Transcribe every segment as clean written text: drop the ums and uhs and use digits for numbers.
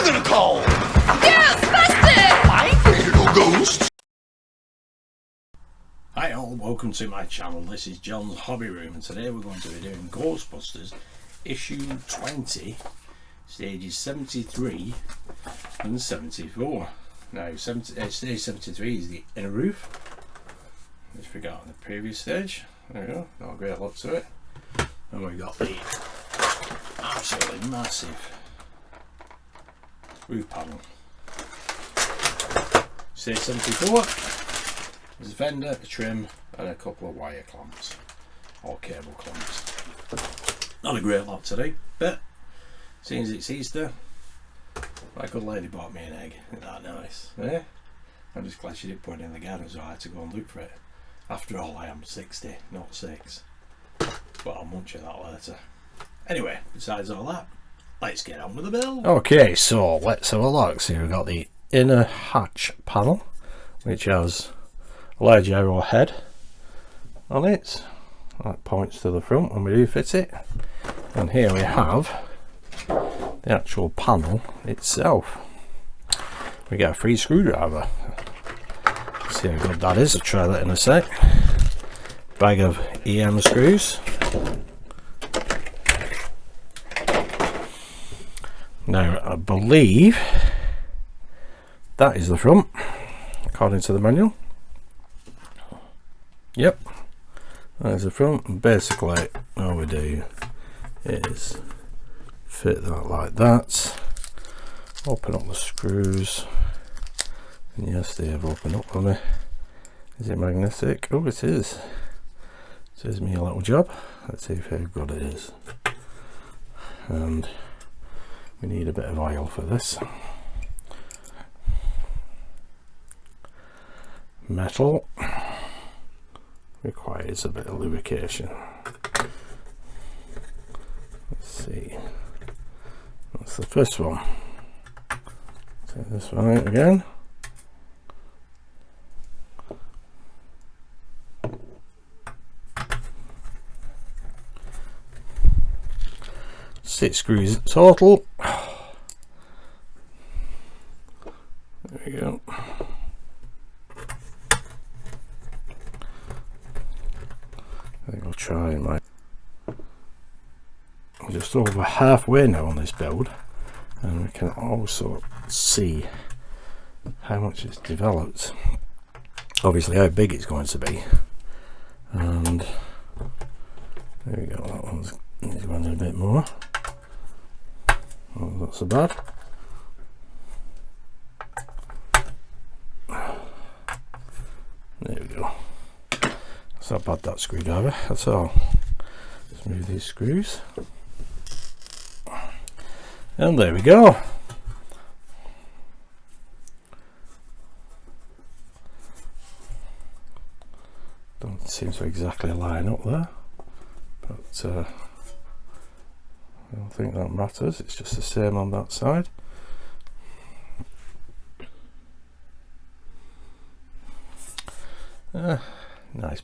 you gonna call? Ghostbuster! I ain't no ghost. Hi all, welcome to my channel. This is John's Hobby Room and today we're going to be doing Ghostbusters issue 20, stages 73 and 74. Now stage 73 is the inner roof, which we got on the previous stage. There we go, not a great look to it. And we got the absolutely massive roof panel. Stage 74, there's a fender, a trim and a couple of wire clamps or cable clamps. Not a great lot today, but seeing as it's Easter, my good lady bought me an egg. Isn't that nice? Eh? I'm just glad she didn't put it in the garden, so I had to go and look for it. After all, I am 60, not 6. But I'll munch at that later. Anyway, besides all that, let's get on with the build. Okay, so let's have a look. So we've got the inner hatch panel, which has a large arrow head on it that points to the front when we do fit it. And here we have the actual panel itself. We get a free screwdriver. See how good that is. I'll try that in a sec. Bag of EM screws. Now I believe that is the front according to the manual. Yep, that is the front, and basically all we do is fit that like that, open up the screws, and yes, they have opened up for me. Is it magnetic? Oh, it is. It is me a little job. Let's see how good it is. And we need a bit of oil for this. Metal requires a bit of lubrication. Let's see. That's the first one. Take this one out again. Six screws total. There we go. I think I'll try my. I'm just over halfway now on this build, and we can also see how much it's developed. Obviously, how big it's going to be. And there we go. That one's going a bit more. Oh, not so bad. There we go. It's not bad, that screwdriver, that's all. Let's move these screws. And there we go. Don't seem to exactly line up there, but I don't think that matters, it's just the same on that side. Nice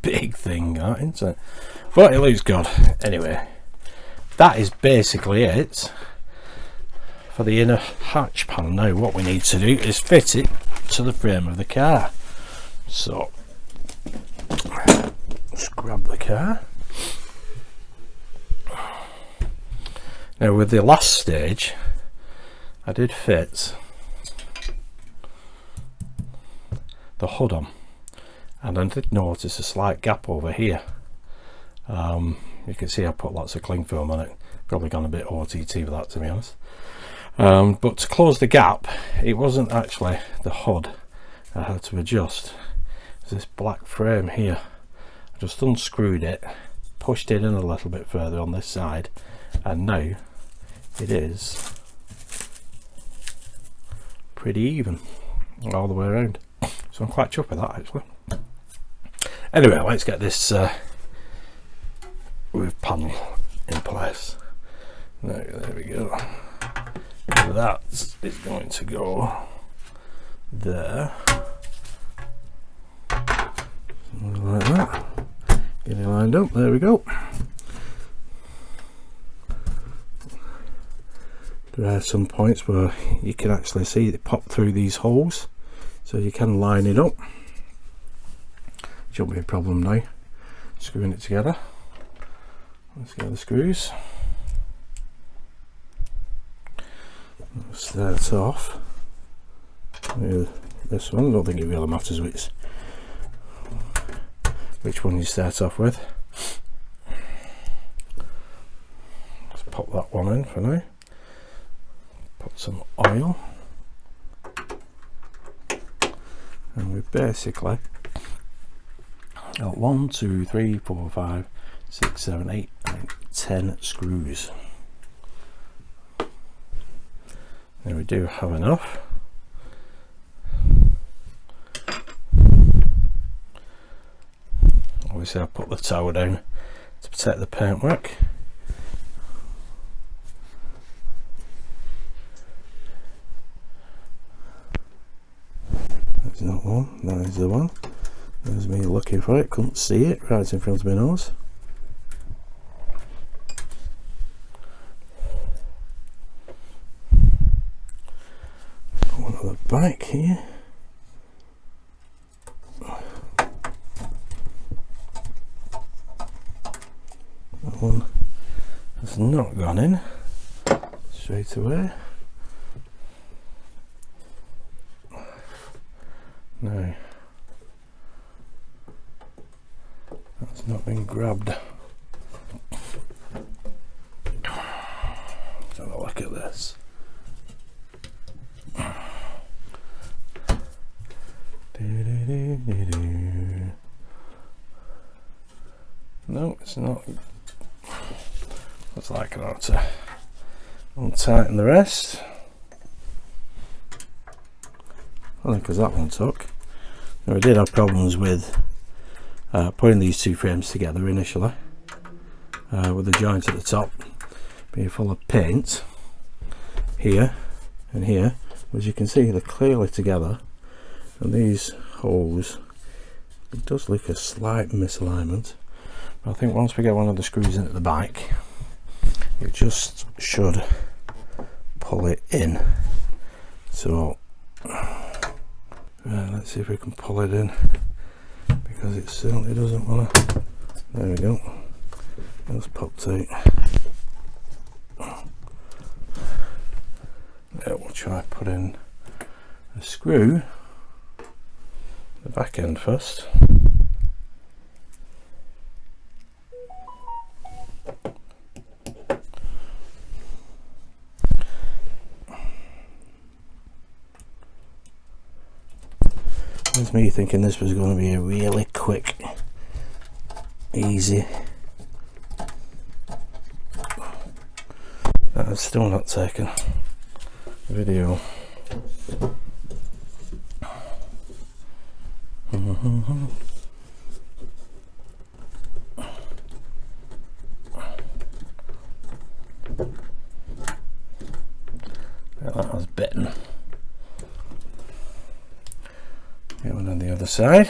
big thing, that, isn't it? But it looks good. Anyway, that is basically it for the inner hatch panel. Now what we need to do is fit it to the frame of the car. So let's grab the car. Now with the last stage I did fit the hood on, and I did notice a slight gap over here. You can see I put lots of cling film on it, probably gone a bit OTT with that, to be honest. But to close the gap, it wasn't actually the hood I had to adjust. There's this black frame here. I just unscrewed it, pushed it in a little bit further on this side, and now it is pretty even all the way around. So I'm quite chuffed with that, actually. Anyway, let's get this roof panel in place. There we go. That is going to go there, like that. Get it lined up. There we go. there are some points where you can actually see it pop through these holes, so you can line it up. Shouldn't be a problem now screwing it together. Let's get the screws. Start off with this one. I don't think it really matters which one you start off with. Let's pop that one in for now. Put some oil, and we basically got 1, 2, 3, 4, 5, 6, 7, 8, 9, 10 screws. There we do have enough. Obviously I put the tower down to protect the paintwork. That's not one, that is the one. There's me looking for it, couldn't see it right in front of my nose. Put one at the back here. That one has not gone in straight away. No. That's not been grabbed. Let's have a look at this. No, it's not. Looks like I ought to untighten the rest. Only because that one took. Now, I did have problems with putting these two frames together initially, with the joint at the top being full of paint here and here. As you can see, they're clearly together, and these holes, it does look a slight misalignment, but I think once we get one of the screws in at the back, it just should pull it in. So let's see if we can pull it in, because it certainly doesn't want to. There we go. That's popped out. Yeah, we'll try putting a screw the back end first. There's me thinking this was going to be a really quick, easy. That's still not taken video. That was bitten. Get one on the other side.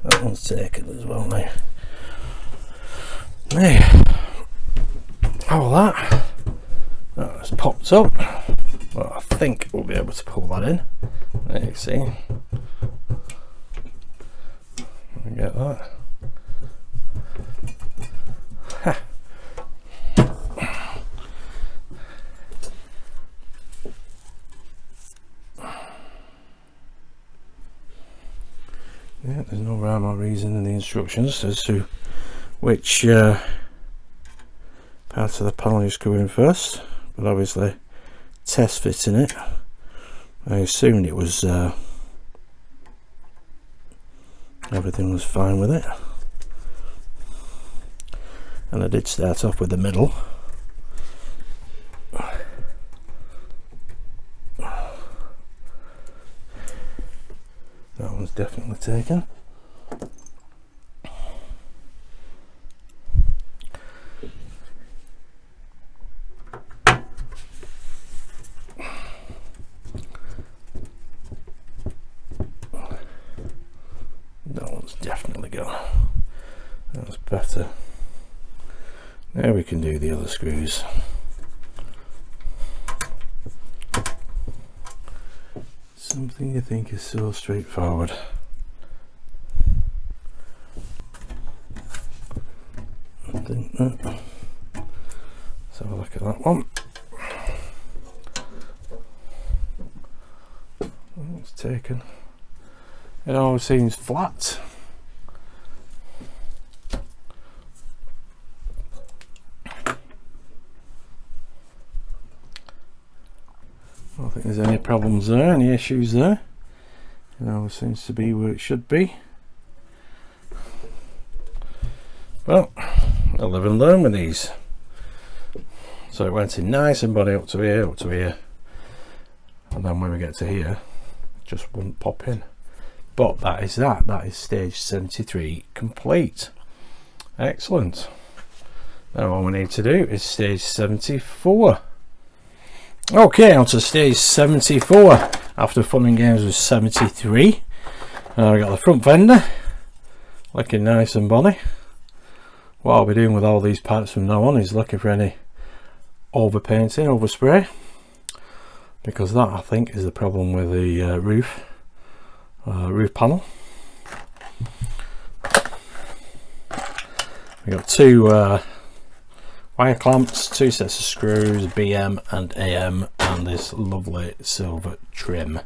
That one's taken as well now. There. All that's popped up. Well, I think we'll be able to pull that in. There you see. Let me get that. Ha. Yeah, there's no rhyme or reason in the instructions as to which parts of the panel you screw in first, but obviously test fitting it, I assumed it was everything was fine with it, and I did start off with the middle. That one's definitely taken. Now we can do the other screws. Something you think is so straightforward. I think that. Let's have a look at that one. Oh, it's taken. It always seems flat. I don't think there's any problems there, any issues there. It always seems to be where it should be. Well, I live and learn with these. So it went in nice and bunny up to here, and then when we get to here, it just wouldn't pop in. But that is stage 73 complete. Excellent. Now all we need to do is stage 74. Okay, on to stage 74 after fun and games with 73. We got the front fender looking nice and bonny. What I'll be doing with all these parts from now on is looking for any overpainting, overspray, because that I think is the problem with the roof panel. We got two wire clamps, two sets of screws, BM and AM, and this lovely silver trim.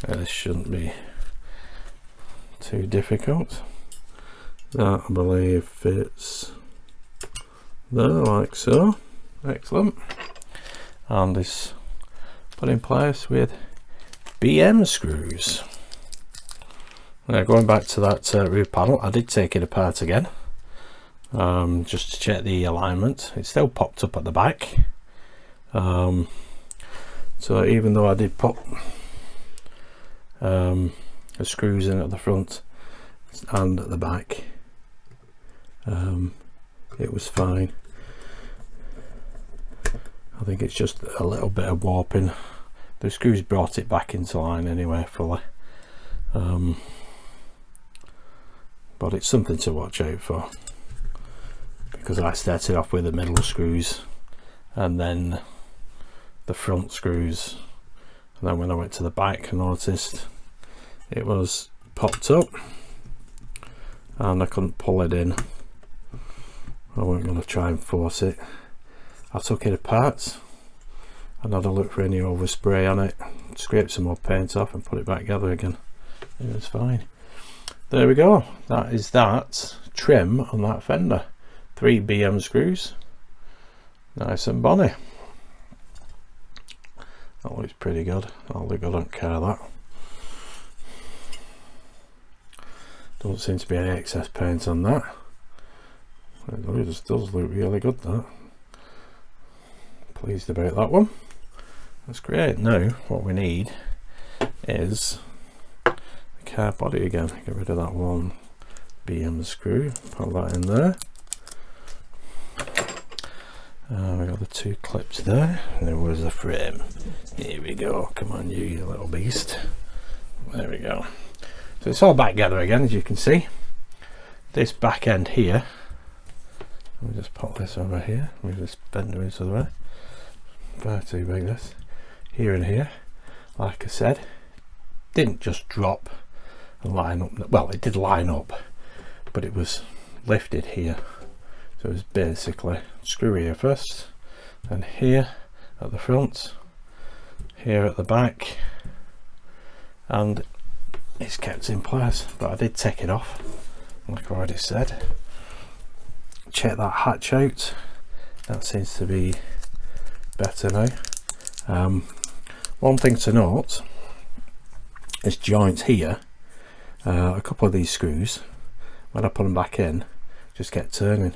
This shouldn't be too difficult. That I believe fits there like so. Excellent. And this put in place with BM screws. Now going back to that roof panel, I did take it apart again. Just to check the alignment. It still popped up at the back, so even though I did put the screws in at the front and at the back, it was fine. I think it's just a little bit of warping. The screws brought it back into line anyway fully, but it's something to watch out for, because I started off with the middle screws and then the front screws, and then when I went to the back I noticed it was popped up and I couldn't pull it in. I wasn't going to try and force it. I took it apart and had a look for any overspray on it, scraped some more paint off and put it back together again. It was fine. There we go. That is that trim on that fender. 3 BM screws, nice and bonny. That looks pretty good. I don't care that. Don't seem to be any excess paint on that. It just does look really good, that. Pleased about that one. That's great. Now what we need is the car body again. Get rid of that one BM screw, put that in there. We got the 2 clips there, and there was the frame. Here we go. Come on, you little beast. There we go. So it's all back together again, as you can see. This back end here, let me just pop this over here, move this fender into the way. Far too big, this. Here and here, like I said, didn't just drop and line up. Well, it did line up, but it was lifted here. So it's basically screw here first, and here at the front, here at the back, and it's kept in place. But I did take it off, like I already said. Check that hatch out. That seems to be better now. One thing to note is joints here. A couple of these screws, when I put them back in, just kept turning.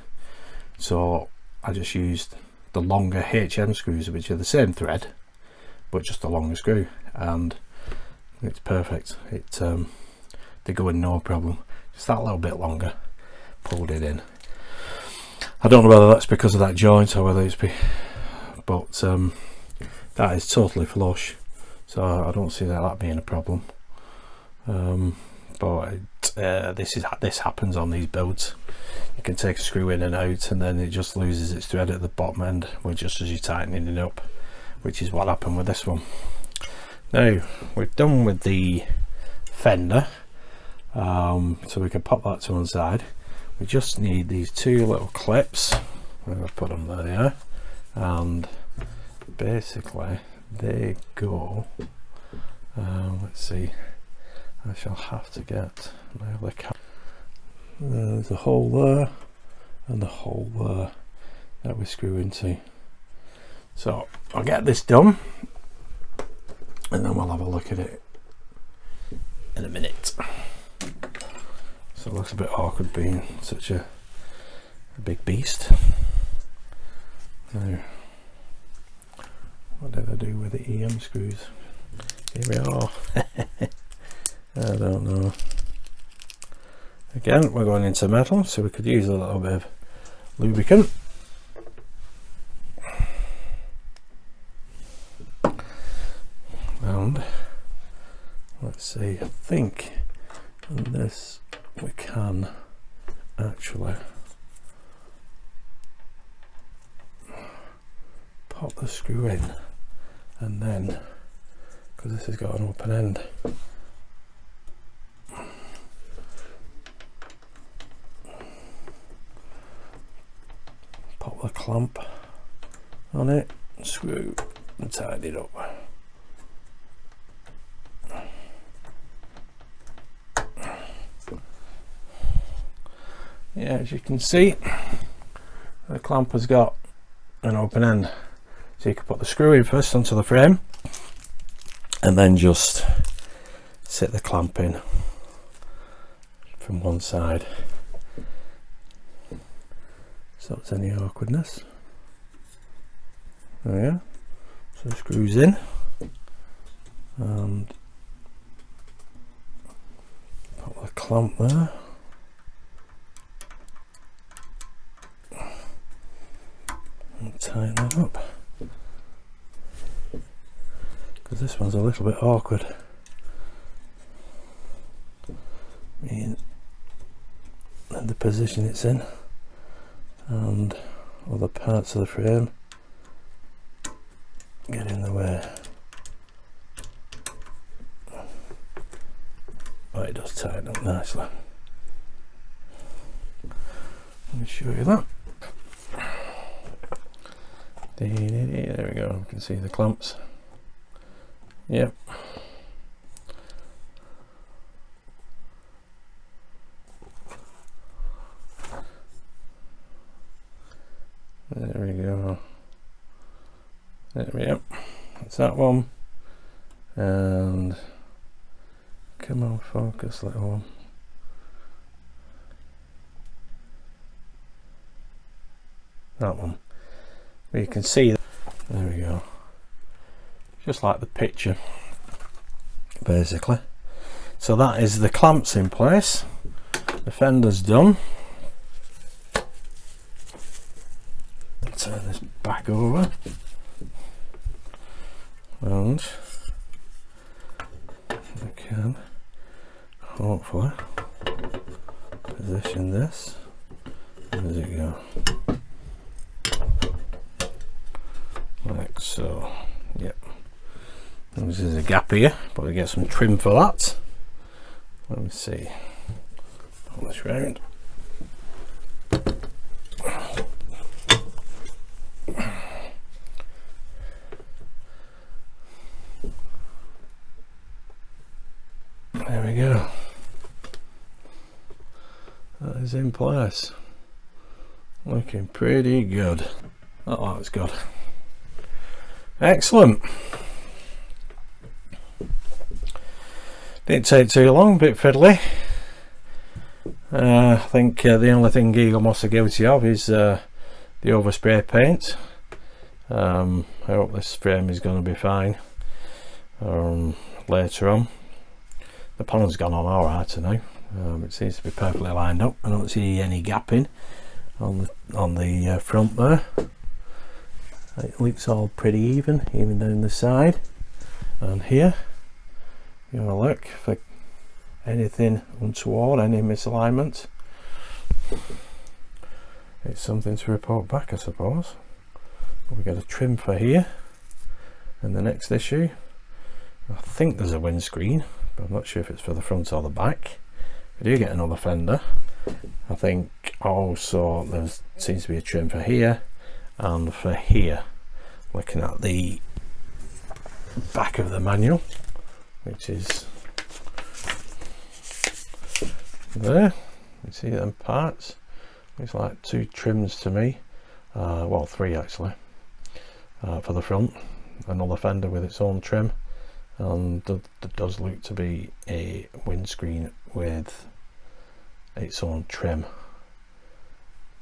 So I just used the longer HM screws, which are the same thread but just a longer screw, and it's perfect. They go in no problem. Just that little bit longer, pulled it in. I don't know whether that's because of that joint or whether it's but that is totally flush, so I don't see that being a problem. but this happens on these builds. You can take a screw in and out, and then it just loses its thread at the bottom end, just as you're tightening it up, which is what happened with this one. Now we're done with the fender, so we can pop that to one side. We just need these two little clips. I'm going to put them there, and basically they go, let's see, I shall have to get my other cap. There's a hole there and a hole there that we screw into. So I'll get this done and then we'll have a look at it in a minute. So it looks a bit awkward being such a big beast. Now, what did I do with the EM screws? Here we are. I don't know. Again, we're going into metal, so we could use a little bit of lubricant. And let's see, I think on this we can actually pop the screw in, and then, because this has got an open end, pop the clamp on it, screw and tighten it up. Yeah, as you can see, the clamp has got an open end, so you can put the screw in first onto the frame and then just sit the clamp in from one side. So it's any awkwardness. There we go. So the screws in, and put the clamp there. And tighten that up, because this one's a little bit awkward. In the position it's in, and other parts of the frame get in the way. But it does tighten up nicely. Let me show you that. There we go, you can see the clamps. Yep. There we go. There we go. That's that one. And come on, focus, little one. That one. You can see, there we go, just like the picture basically. So that is the clamps in place, the fender's done. Turn this back over, and we can hopefully position this. Where does it go? Like so. Yep. This is a gap here, but we get some trim for that. Let me see. Pull this round. There we go. That is in place. Looking pretty good. That looks good. Excellent. Didn't take too long, a bit fiddly. I think the only thing Eagle Moss are guilty of is the overspray paint. I hope this frame is going to be fine later on. The panel's gone on alright now. It seems to be perfectly lined up. I don't see any gapping on the front there. It looks all pretty even down the side. And here, you have a look, if I anything untoward, any misalignment. It's something to report back, I suppose. We got a trim for here in the next issue. I think there's a windscreen, but I'm not sure if it's for the front or the back. We do get another fender. I think also there seems to be a trim for here and for here. Looking at the back of the manual, which is there. You see them parts. It's like 2 trims to me, well 3 actually, for the front. Another fender with its own trim, and there does look to be a windscreen with its own trim,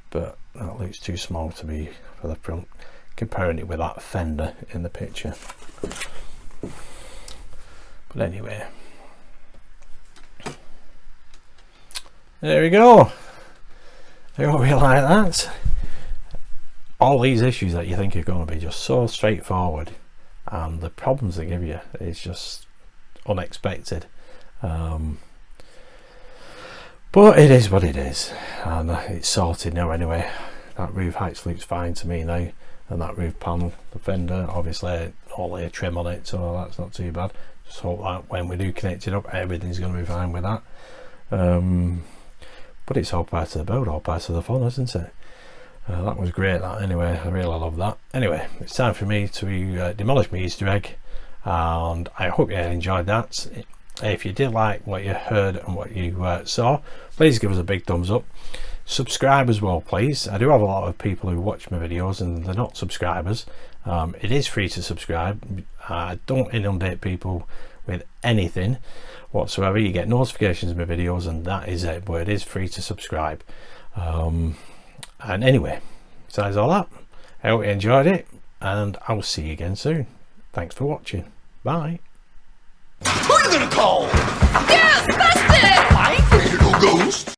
but that looks too small to be for the front, comparing it with that fender in the picture. But anyway, there we go. I hope you like that. All these issues that you think are going to be just so straightforward, and the problems they give you is just unexpected. But it is what it is, and it's sorted now anyway. That roof hatch looks fine to me now, and that roof panel, the fender, obviously all the trim on it, so that's not too bad. Just hope that when we do connect it up, everything's going to be fine with that. But it's all part of the build, all part of the fun, isn't it? That was great, that, anyway. I really love that. Anyway, it's time for me to demolish my Easter egg, and I hope you enjoyed that. If you did like what you heard and what you saw, please give us a big thumbs up. Subscribe as well, please. I do have a lot of people who watch my videos and they're not subscribers. It is free to subscribe. I don't inundate people with anything whatsoever. You get notifications of my videos and that is it, but it is free to subscribe. And anyway, besides all that, I hope you enjoyed it, and I'll see you again soon. Thanks for watching. Bye. Who are you gonna call? Ghostbuster! I ain't ready to go ghost.